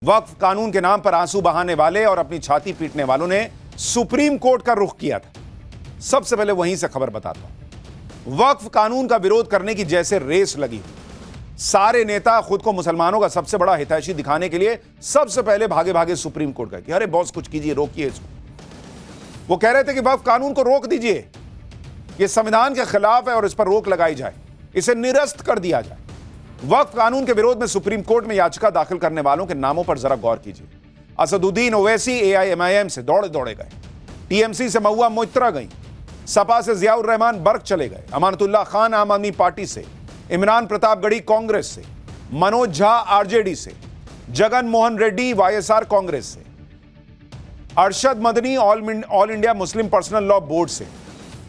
वक्फ कानून के नाम पर आंसू बहाने वाले और अपनी छाती पीटने वालों ने सुप्रीम कोर्ट का रुख किया था। सबसे पहले वहीं से खबर बताता हूं। वक्फ कानून का विरोध करने की जैसे रेस लगी हुई, सारे नेता खुद को मुसलमानों का सबसे बड़ा हितैषी दिखाने के लिए सबसे पहले भागे भागे सुप्रीम कोर्ट गए कि अरे बॉस कुछ कीजिए, रोकिए इसको। वो कह रहे थे कि वक्फ कानून को रोक दीजिए, ये संविधान के खिलाफ है और इस पर रोक लगाई जाए, इसे निरस्त कर दिया जाए। वक्फ कानून के विरोध में सुप्रीम कोर्ट में याचिका दाखिल करने वालों के नामों पर जरा गौर कीजिए। असदुद्दीन ओवैसी AIMIM से दौड़े दौड़े गए, TMC से महुआ मोइत्रा गई, सपा से जियाउर रहमान बर्क चले गए, अमानतुल्लाह खान आम आदमी पार्टी से, इमरान प्रतापगढ़ी कांग्रेस से, मनोज झा RJD से, जगन मोहन रेड्डी YSR कांग्रेस से, अरशद मदनी ऑल इंडिया मुस्लिम पर्सनल लॉ बोर्ड से,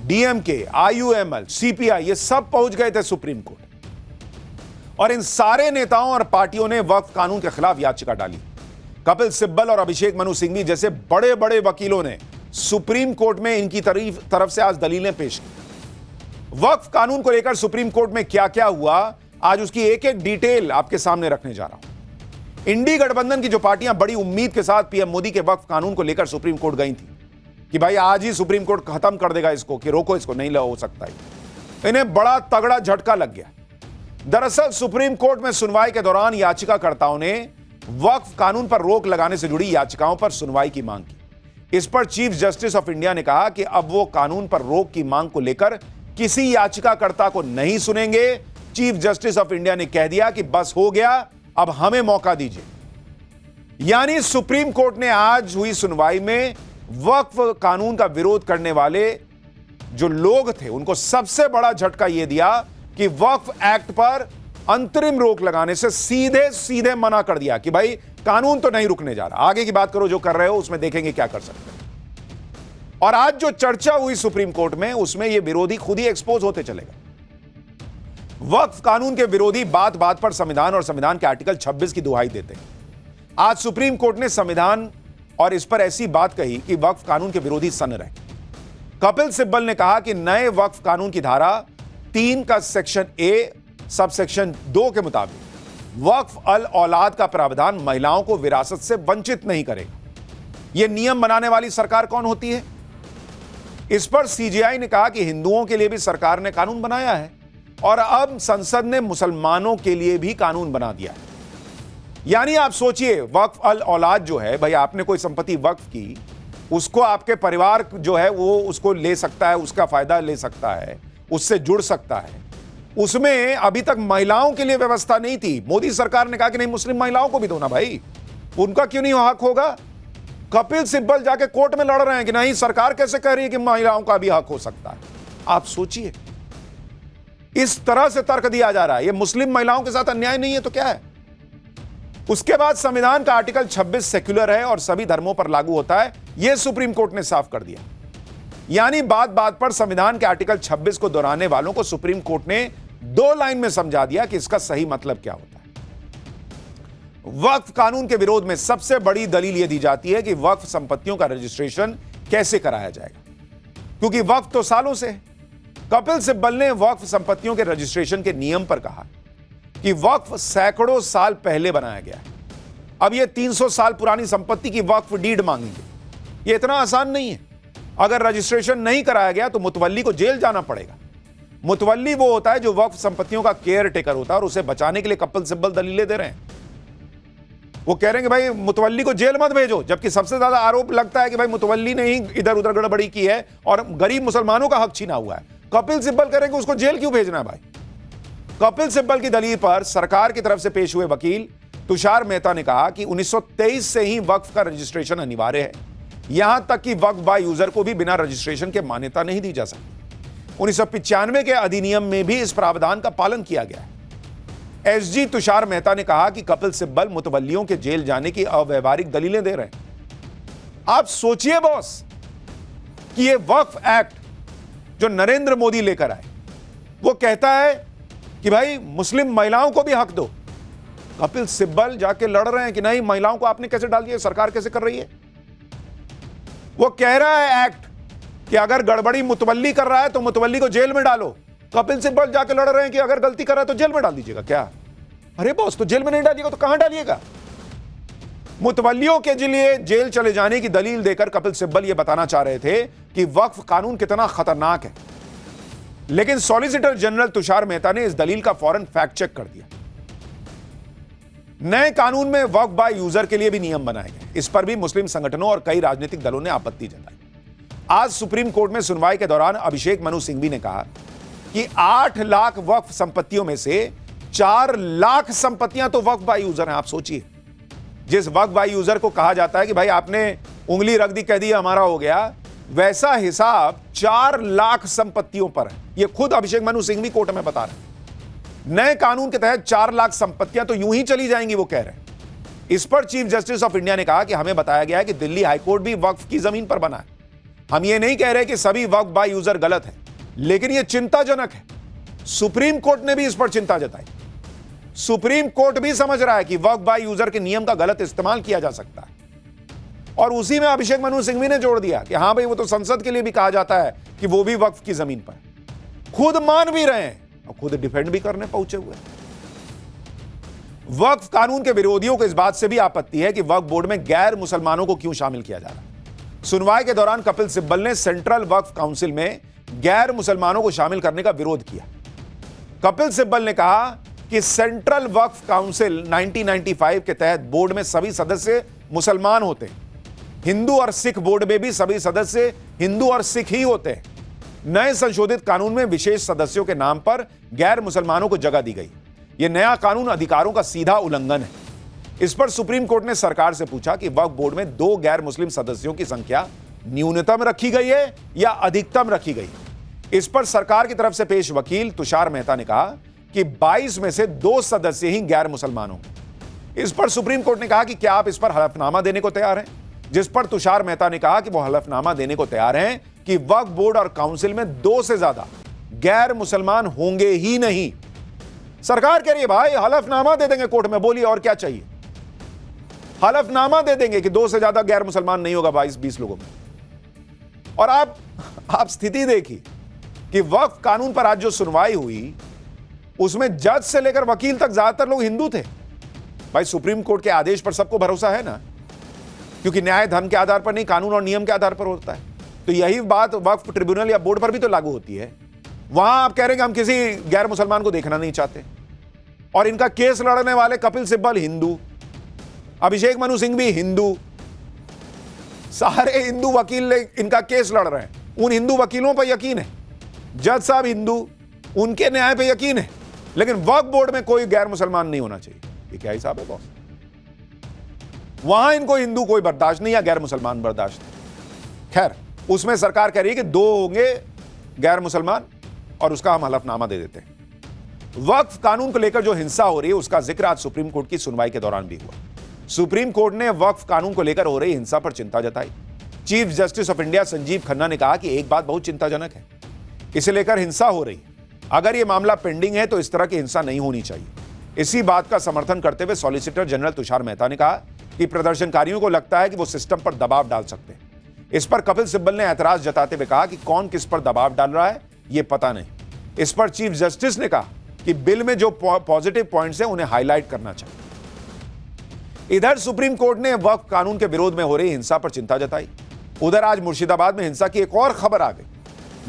DMK, IUML, CPI ये सब पहुंच गए थे सुप्रीम कोर्ट। और इन सारे नेताओं और पार्टियों ने वक्फ कानून के खिलाफ याचिका डाली। कपिल सिब्बल और अभिषेक मनु सिंघवी जैसे बड़े बड़े वकीलों ने सुप्रीम कोर्ट में इनकी तरफ से आज दलीलें पेश की। वक्फ कानून को लेकर सुप्रीम कोर्ट में क्या क्या हुआ, आज उसकी एक एक डिटेल आपके सामने रखने जा रहा हूं। इंडी गठबंधन की जो पार्टियां बड़ी उम्मीद के साथ PM मोदी के वक्फ कानून को लेकर सुप्रीम कोर्ट गई थी कि भाई आज ही सुप्रीम कोर्ट खत्म कर देगा इसको, कि रोको इसको, नहीं हो सकता है, इन्हें बड़ा तगड़ा झटका लग गया। दरअसल सुप्रीम कोर्ट में सुनवाई के दौरान याचिकाकर्ताओं ने वक्फ कानून पर रोक लगाने से जुड़ी याचिकाओं पर सुनवाई की मांग की। इस पर चीफ जस्टिस ऑफ इंडिया ने कहा कि अब वो कानून पर रोक की मांग को लेकर किसी याचिकाकर्ता को नहीं सुनेंगे। चीफ जस्टिस ऑफ इंडिया ने कह दिया कि बस हो गया, अब हमें मौका दीजिए। यानी सुप्रीम कोर्ट ने आज हुई सुनवाई में वक्फ कानून का विरोध करने वाले जो लोग थे उनको सबसे बड़ा झटका यह दिया कि वक्फ एक्ट पर अंतरिम रोक लगाने से सीधे सीधे मना कर दिया कि भाई कानून तो नहीं रुकने जा रहा, आगे की बात करो, जो कर रहे हो उसमें देखेंगे क्या कर सकते हैं। और आज जो चर्चा हुई सुप्रीम कोर्ट में उसमें ये विरोधी खुद ही एक्सपोज होते चले गए। वक्फ कानून के विरोधी बात बात पर संविधान और संविधान के आर्टिकल 26 की दुहाई देते हैं। आज सुप्रीम कोर्ट ने संविधान और इस पर ऐसी बात कही कि वक्फ कानून के विरोधी सन्न रहे। कपिल सिब्बल ने कहा कि नए वक्फ कानून की धारा 3 का सेक्शन A सब सेक्शन 2 के मुताबिक वक्फ अल औलाद का प्रावधान महिलाओं को विरासत से वंचित नहीं करेगा। यह नियम बनाने वाली सरकार कौन होती है? इस पर CJI ने कहा कि हिंदुओं के लिए भी सरकार ने कानून बनाया है और अब संसद ने मुसलमानों के लिए भी कानून बना दिया है। यानी आप सोचिए, वक्फ अल औलाद जो है, भाई आपने कोई संपत्ति वक्फ की, उसको आपके परिवार जो है वो उसको ले सकता है, उसका फायदा ले सकता है, उससे जुड़ सकता है। उसमें अभी तक महिलाओं के लिए व्यवस्था नहीं थी। मोदी सरकार ने कहा कि नहीं, मुस्लिम महिलाओं को भी दो ना भाई, उनका क्यों नहीं हक होगा? कपिल सिब्बल जाके कोर्ट में लड़ रहे हैं कि नहीं, सरकार कैसे कह रही है कि महिलाओं का भी हक हो सकता है। आप सोचिए, इस तरह से तर्क दिया जा रहा है, ये मुस्लिम महिलाओं के साथ अन्याय नहीं है तो क्या है? उसके बाद संविधान का आर्टिकल 26 सेक्युलर है और सभी धर्मों पर लागू होता है, यह सुप्रीम कोर्ट ने साफ कर दिया। यानी बात बात पर संविधान के आर्टिकल 26 को दोहराने वालों को सुप्रीम कोर्ट ने 2 लाइन में समझा दिया कि इसका सही मतलब क्या होता है। वक्फ कानून के विरोध में सबसे बड़ी दलील यह दी जाती है कि वक्फ संपत्तियों का रजिस्ट्रेशन कैसे कराया जाएगा, क्योंकि वक्फ तो सालों से है। कपिल सिब्बल ने वक्फ संपत्तियों के रजिस्ट्रेशन के नियम पर कहा कि वक्फ सैकड़ों साल पहले बनाया गया है, अब यह 300 साल पुरानी संपत्ति की वक्फ डीड मांगेंगे। यह इतना आसान नहीं है। अगर रजिस्ट्रेशन नहीं कराया गया तो मुतवल्ली को जेल जाना पड़ेगा। मुतवल्ली वो होता है जो वक्फ संपत्तियों का केयर टेकर होता है, और उसे बचाने के लिए कपिल सिब्बल दलीलें दे रहे हैं। वो कह रहे हैं कि भाई मुतवल्ली को जेल मत भेजो, जबकि सबसे ज्यादा आरोप लगता है कि भाई मुतवल्ली ने ही इधर उधर गड़बड़ी की है और गरीब मुसलमानों का हक छीना हुआ है। कपिल सिब्बल कह रहे हैं कि उसको जेल क्यों भेजना है भाई? कपिल सिब्बल की दलील पर सरकार की तरफ से पेश हुए वकील तुषार मेहता ने कहा कि 1923 से ही वक्फ का रजिस्ट्रेशन अनिवार्य है, यहां तक कि वक्फ बाय यूजर को भी बिना रजिस्ट्रेशन के मान्यता नहीं दी जा सकती। 1995 के अधिनियम में भी इस प्रावधान का पालन किया गया है। SG तुषार मेहता ने कहा कि कपिल सिब्बल मुतवल्लियों के जेल जाने की अव्यवहारिक दलीलें दे रहे हैं। आप सोचिए बॉस कि यह वक्फ एक्ट जो नरेंद्र मोदी लेकर आए, वो कहता है कि भाई मुस्लिम महिलाओं को भी हक दो। कपिल सिब्बल जाके लड़ रहे हैं कि नहीं, महिलाओं को आपने कैसे डाल दिया, सरकार कैसे कर रही है? वो कह रहा है एक्ट कि अगर गड़बड़ी मुतवल्ली कर रहा है तो मुतवल्ली को जेल में डालो। कपिल सिब्बल जाके लड़ रहे हैं कि अगर गलती कर रहा है तो जेल में डाल दीजिएगा। क्या? अरे बॉस, तो जेल में नहीं डालिएगा तो कहां डालिएगा? मुतवल्लियों के लिए जेल चले जाने की दलील देकर कपिल सिब्बल यह बताना चाह रहे थे कि वक्फ कानून कितना खतरनाक है, लेकिन सॉलिसिटर जनरल तुषार मेहता ने इस दलील का फौरन फैक्ट चेक कर दिया। नए कानून में वक्फ बाय यूजर के लिए भी नियम बनाए गए। इस पर भी मुस्लिम संगठनों और कई राजनीतिक दलों ने आपत्ति जताई। आज सुप्रीम कोर्ट में सुनवाई के दौरान अभिषेक मनु सिंघवी ने कहा कि 8 लाख वक्फ संपत्तियों में से 4 लाख संपत्तियां तो वक्फ बाय यूजर हैं। आप सोचिए, जिस वक्फ बाय यूजर को कहा जाता है कि भाई आपने उंगली रख दी, कह दी हमारा हो गया, वैसा हिसाब 4 लाख संपत्तियों पर है। यह खुद अभिषेक मनु सिंघवी कोर्ट में बता रहे हैं। नए कानून के तहत 4 लाख संपत्तियां तो यूं ही चली जाएंगी, वो कह रहे हैं। इस पर चीफ जस्टिस ऑफ इंडिया ने कहा कि हमें बताया गया है कि दिल्ली हाईकोर्ट भी वक्फ की जमीन पर बना है। हम ये नहीं कह रहे कि सभी वक्फ बाय यूजर गलत है, लेकिन यह चिंताजनक है। सुप्रीम कोर्ट ने भी इस पर चिंता जताई। सुप्रीम कोर्ट भी समझ रहा है कि वक्फ बाय यूजर के नियम का गलत इस्तेमाल किया जा सकता है, और उसी में अभिषेक मनु सिंघवी ने जोड़ दिया कि हां भाई, वो तो संसद के लिए भी कहा जाता है कि वो भी वक्फ की जमीन पर। खुद मान भी रहे हैं और खुद डिफेंड भी करने पहुंचे हुए। वक्फ कानून के विरोधियों को इस बात से भी आपत्ति है कि वक्फ बोर्ड में गैर मुसलमानों को क्यों शामिल किया जा रहा है। सुनवाई के दौरान कपिल सिब्बल ने सेंट्रल वक्फ काउंसिल में गैर मुसलमानों को शामिल करने का विरोध किया। कपिल सिब्बल ने कहा कि सेंट्रल वक्फ काउंसिल 1995 के तहत बोर्ड में सभी सदस्य मुसलमान होते हैं। हिंदू और सिख बोर्ड में भी सभी सदस्य हिंदू और सिख ही होते हैं। नए संशोधित कानून में विशेष सदस्यों के नाम पर गैर मुसलमानों को जगह दी गई। यह नया कानून अधिकारों का सीधा उल्लंघन है। इस पर सुप्रीम कोर्ट ने सरकार से पूछा कि वक्फ बोर्ड में 2 गैर मुस्लिम सदस्यों की संख्या न्यूनतम रखी गई है या अधिकतम रखी गई है। इस पर सरकार की तरफ से पेश वकील तुषार मेहता ने कहा कि 22 में से 2 सदस्य ही गैर मुसलमान होंगे। इस पर सुप्रीम कोर्ट ने कहा कि क्या आप इस पर हलफनामा देने को तैयार हैं, जिस पर तुषार मेहता ने कहा कि वो हलफनामा देने को तैयार हैं कि वक्फ बोर्ड और काउंसिल में 2 से ज्यादा गैर मुसलमान होंगे ही नहीं। सरकार कह रही है भाई हलफनामा दे देंगे कोर्ट में, बोलिए और क्या चाहिए। हलफनामा दे देंगे कि 2 से ज्यादा गैर मुसलमान नहीं होगा 22-20 लोगों में। और आप स्थिति देखिए कि वक्फ कानून पर आज जो सुनवाई हुई उसमें जज से लेकर वकील तक ज्यादातर लोग हिंदू थे। भाई सुप्रीम कोर्ट के आदेश पर सबको भरोसा है ना, क्योंकि न्याय धर्म के आधार पर नहीं, कानून और नियम के आधार पर होता है। तो यही बात वक्फ ट्रिब्यूनल या बोर्ड पर भी तो लागू होती है। वहां आप कह रहे हैं कि हम किसी गैर मुसलमान को देखना नहीं चाहते, और इनका केस लड़ने वाले कपिल सिब्बल हिंदू, अभिषेक मनु सिंघवी हिंदू, सारे हिंदू वकील इनका केस लड़ रहे हैं। उन हिंदू वकीलों पर यकीन है, जज साहब हिंदू, उनके न्याय पर यकीन है, लेकिन वक्फ बोर्ड में कोई गैर मुसलमान नहीं होना चाहिए। ये क्या हिसाब है बॉस? वहां इनको हिंदू कोई बर्दाश्त नहीं या गैर मुसलमान बर्दाश्त नहीं। खैर, उसमें सरकार कह रही है कि 2 होंगे गैर मुसलमान और उसका हम हलफनामा दे देते हैं। वक्फ कानून को लेकर जो हिंसा हो रही है उसका जिक्र आज सुप्रीम कोर्ट की सुनवाई के दौरान भी हुआ। सुप्रीम कोर्ट ने वक्फ कानून को लेकर हो रही हिंसा पर चिंता जताई। Chief justice of India Sanjeev Khanna ने कहा कि एक बात बहुत चिंताजनक है, इसे लेकर हिंसा हो रही है। अगर यह मामला पेंडिंग है तो इस तरह की हिंसा नहीं होनी चाहिए। इसी बात का समर्थन करते हुए सॉलिसिटर जनरल तुषार मेहता ने कहा कि प्रदर्शनकारियों को लगता है कि वो सिस्टम पर दबाव डाल सकते हैं। इस पर कपिल सिब्बल ने ऐतराज जताते हुए कहा कि कौन किस पर दबाव डाल रहा है यह पता नहीं। इस पर चीफ जस्टिस ने कहा कि बिल में जो पॉजिटिव पॉइंट्स हैं उन्हें हाईलाइट करना चाहिए। इधर सुप्रीम कोर्ट ने वक्फ कानून के विरोध में हो रही हिंसा पर चिंता जताई। उधर आज मुर्शिदाबाद में हिंसा की एक और खबर आ गई।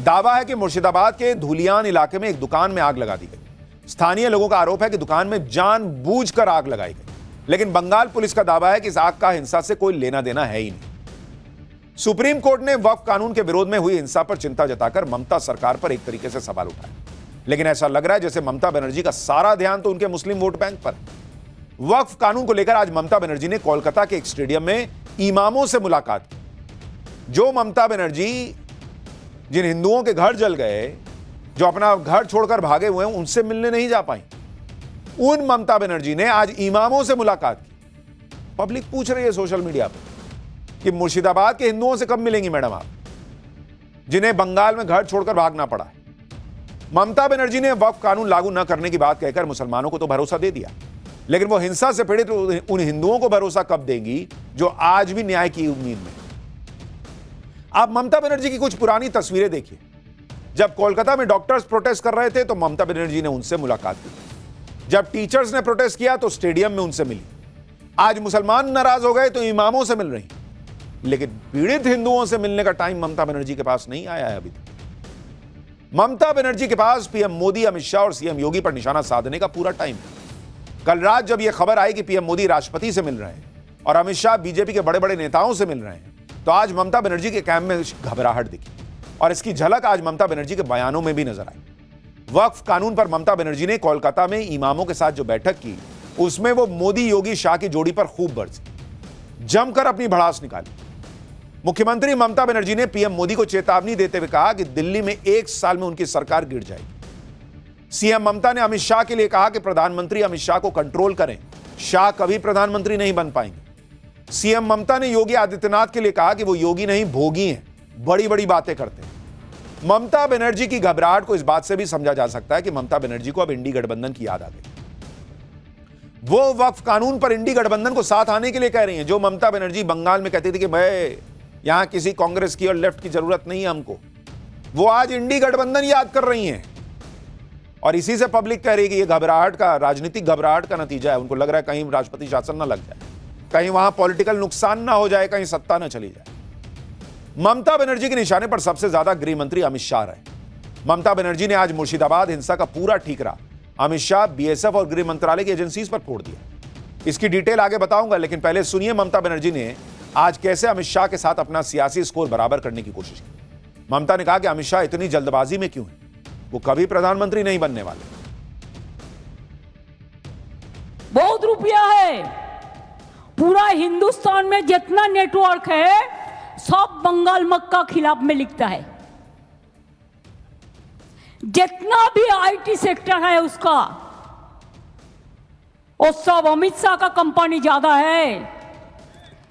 दावा है कि मुर्शिदाबाद के धुलियान इलाके में एक दुकान में आग लगा दी गई। स्थानीय लोगों का आरोप है कि दुकान में जानबूझकर आग लगाई गई, लेकिन बंगाल पुलिस का दावा है कि इस आग का हिंसा से कोई लेना देना है ही नहीं। सुप्रीम कोर्ट ने वक्फ कानून के विरोध में हुई हिंसा पर चिंता जताकर ममता सरकार पर एक तरीके से सवाल उठाया, लेकिन ऐसा लग रहा है जैसे ममता बनर्जी का सारा ध्यान तो उनके मुस्लिम वोट बैंक पर। वक्फ कानून को लेकर आज ममता बनर्जी ने कोलकाता के एक स्टेडियम में इमामों से मुलाकात की। जो ममता बनर्जी जिन हिंदुओं के घर जल गए, जो अपना घर छोड़कर भागे हुए हैं, उनसे मिलने नहीं जा पाई, उन ममता बनर्जी ने आज इमामों से मुलाकात की। पब्लिक पूछ रही है सोशल मीडिया पर कि मुर्शिदाबाद के हिंदुओं से कब मिलेंगी मैडम आप, जिन्हें बंगाल में घर छोड़कर भागना पड़ा है। ममता बनर्जी ने वक्फ कानून लागू न करने की बात कहकर मुसलमानों को तो भरोसा दे दिया, लेकिन वो हिंसा से पीड़ित उन हिंदुओं को भरोसा कब देंगी जो आज भी न्याय की उम्मीद में। आप ममता बनर्जी की कुछ पुरानी तस्वीरें देखिए। जब कोलकाता में डॉक्टर्स प्रोटेस्ट कर रहे थे तो ममता बनर्जी ने उनसे मुलाकात की। जब टीचर्स ने प्रोटेस्ट किया तो स्टेडियम में उनसे मिली। आज मुसलमान नाराज हो गए तो इमामों से मिल रही, लेकिन पीड़ित हिंदुओं से मिलने का टाइम ममता बनर्जी के पास नहीं आया है अभी तक। ममता बनर्जी के पास पीएम मोदी, अमित शाह और सीएम योगी पर निशाना साधने का पूरा टाइम है। कल रात जब यह खबर आई कि पीएम मोदी राष्ट्रपति से मिल रहे हैं और अमित शाह बीजेपी के बड़े बड़े नेताओं से मिल रहे हैं, तो आज ममता बनर्जी के कैंप में घबराहट दिखी और इसकी झलक आज ममता बनर्जी के बयानों में भी नजर आई। वक्फ कानून पर ममता बनर्जी ने कोलकाता में इमामों के साथ जो बैठक की, उसमें वो मोदी योगी शाह की जोड़ी पर खूब बरसी, जमकर अपनी भड़ास निकाली। मुख्यमंत्री ममता बनर्जी ने पीएम मोदी को चेतावनी देते हुए कहा कि दिल्ली में 1 साल में उनकी सरकार गिर जाएगी। सीएम ममता ने अमित शाह के लिए कहा कि प्रधानमंत्री अमित शाह को कंट्रोल करें, शाह कभी प्रधानमंत्री नहीं बन पाएंगे। सीएम ममता ने योगी आदित्यनाथ के लिए कहा कि वो योगी नहीं भोगी हैं, बड़ी बड़ी बातें करते हैं। ममता बनर्जी की घबराहट को इस बात से भी समझा जा सकता है कि ममता बनर्जी को अब इंडी गठबंधन की याद आ गई। वो वक्फ कानून पर इंडी गठबंधन को साथ आने के लिए कह रही हैं, जो ममता बनर्जी बंगाल में कहती थी कि मैं यहां किसी कांग्रेस की और लेफ्ट की जरूरत नहीं है हमको, वो आज इंडी गठबंधन याद कर रही हैं। और इसी से पब्लिक कह रही है कि ये घबराहट का, राजनीतिक घबराहट का नतीजा है। उनको लग रहा है कहीं राष्ट्रपति शासन ना लग जाए, कहीं वहां पॉलिटिकल नुकसान ना हो जाए, कहीं सत्ता ना चली जाए। ममता बनर्जी के निशाने पर सबसे ज्यादा गृह मंत्री अमित शाह रहे। ममता बनर्जी ने आज मुर्शिदाबाद हिंसा का पूरा ठीकरा अमित शाह, बीएसएफ और गृह मंत्रालय की एजेंसीज पर फोड़ दिया। इसकी डिटेल आगे बताऊंगा, लेकिन पहले सुनिए ममता बनर्जी ने आज कैसे अमित शाह के साथ अपना सियासी स्कोर बराबर करने की कोशिश की। ममता ने कहा कि अमित शाह इतनी जल्दबाजी में क्यों है, वो कभी प्रधानमंत्री नहीं बनने वाले। बहुत रुपया है, पूरा हिंदुस्तान में जितना नेटवर्क है सब बंगाल मक्का खिलाफ में लिखता है। जितना भी आईटी सेक्टर है उसका, वो सब अमित शाह का कंपनी ज्यादा है।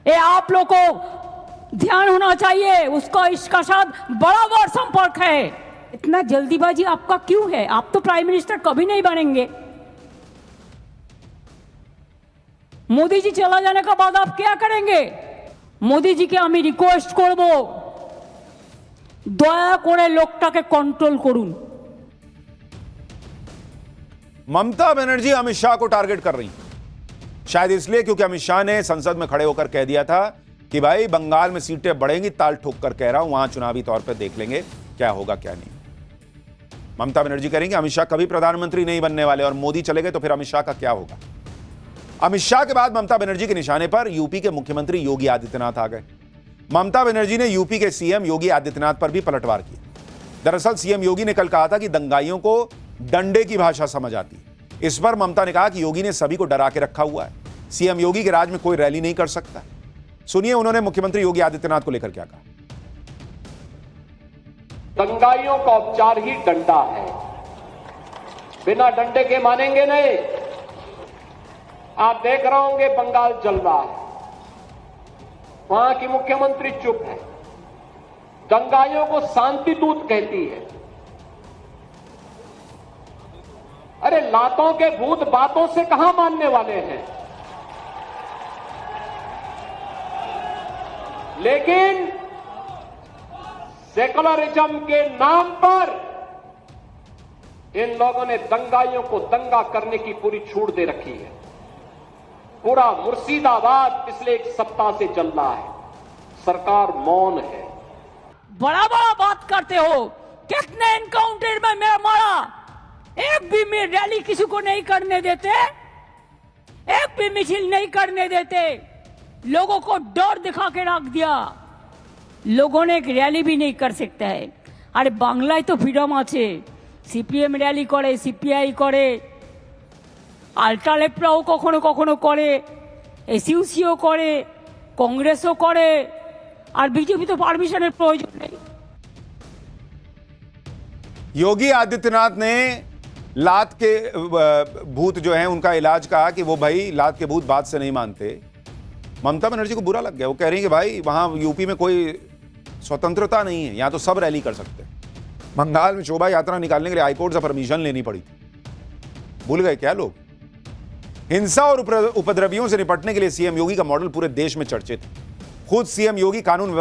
ये आप लोग को ध्यान होना चाहिए, उसका इसका साथ बड़ा बड़ा संपर्क है। इतना जल्दीबाजी आपका क्यों है? आप तो प्राइम मिनिस्टर कभी नहीं बनेंगे। मोदी जी चला जाने के बाद आप क्या करेंगे? मोदी जी के আমি রিকোয়েস্ট করব, দয়া করে লোকটাকে কন্ট্রোল করুন। ममता बनर्जी अमित शाह को टारगेट कर रही है, शायद इसलिए क्योंकि अमित शाह ने संसद में खड़े होकर कह दिया था कि भाई बंगाल में सीटें बढ़ेंगी, ताल ठोक कर कह रहा हूं, वहां चुनावी तौर पर देख लेंगे क्या होगा क्या नहीं। ममता बनर्जी कहेंगे अमित शाह कभी प्रधानमंत्री नहीं बनने वाले, और मोदी चले गए तो फिर अमित शाह का क्या होगा। अमित शाह के बाद ममता बनर्जी के निशाने पर यूपी के मुख्यमंत्री योगी आदित्यनाथ आ गए। ममता बनर्जी ने यूपी के सीएम योगी आदित्यनाथ पर भी पलटवार किया। दरअसल सीएम योगी ने कल कहा था कि दंगाइयों को डंडे की भाषा समझ आती है। इस पर ममता ने कहा कि योगी ने सभी को डरा के रखा हुआ है, सीएम योगी के राज में कोई रैली नहीं कर सकता। सुनिए उन्होंने मुख्यमंत्री योगी आदित्यनाथ को लेकर क्या कहा। दंगाइयों का उपचार ही डंडा है, बिना डंडे के मानेंगे नहीं। आप देख रहे होंगे बंगाल जल रहा है, वहां की मुख्यमंत्री चुप है, दंगाइयों को शांति दूत कहती है। अरे लातों के भूत बातों से कहां मानने वाले हैं। लेकिन सेकुलरिज्म के नाम पर इन लोगों ने दंगाइयों को दंगा करने की पूरी छूट दे रखी है। पूरा मुर्शिदाबाद पिछले 1 सप्ताह से चल रहा है, सरकार मौन है। बड़ा बड़ा बात करते हो, कितने एनकाउंटर में मैं मारा, एक भी में रैली किसी को नहीं करने देते, एक भी मिছিল नहीं करने देते, लोगों को डर दिखा के रख दिया, लोगों ने एक रैली भी नहीं कर सकता है। अरे बांग्लाয় तो फ्रीडम আছে, সিপিএম র‍্যালি করে, সিপিআই করে, আলট্রালেফটরাও কখনো কখনো করে, এসইউসিও করে, কংগ্রেসও করে, আর বিজেপি তো পারমিশনের প্রয়োজন নেই। योगी आदित्यनाथ ने लात के भूत जो हैं उनका इलाज कहा कि वो भाई लात के भूत बात से नहीं मानते। ममता बनर्जी को बुरा लग गया, वो कह रही है कि भाई वहां यूपी में कोई स्वतंत्रता नहीं है, यहां तो सब रैली कर सकते हैं। बंगाल में शोभा यात्रा निकालने के लिए हाईकोर्ट से परमिशन लेनी पड़ी थी, भूल गए क्या लोग। हिंसा और उपद्रवियों से निपटने के लिए सीएम योगी का मॉडल पूरे देश में चर्चित है। खुद सीएम योगी कानून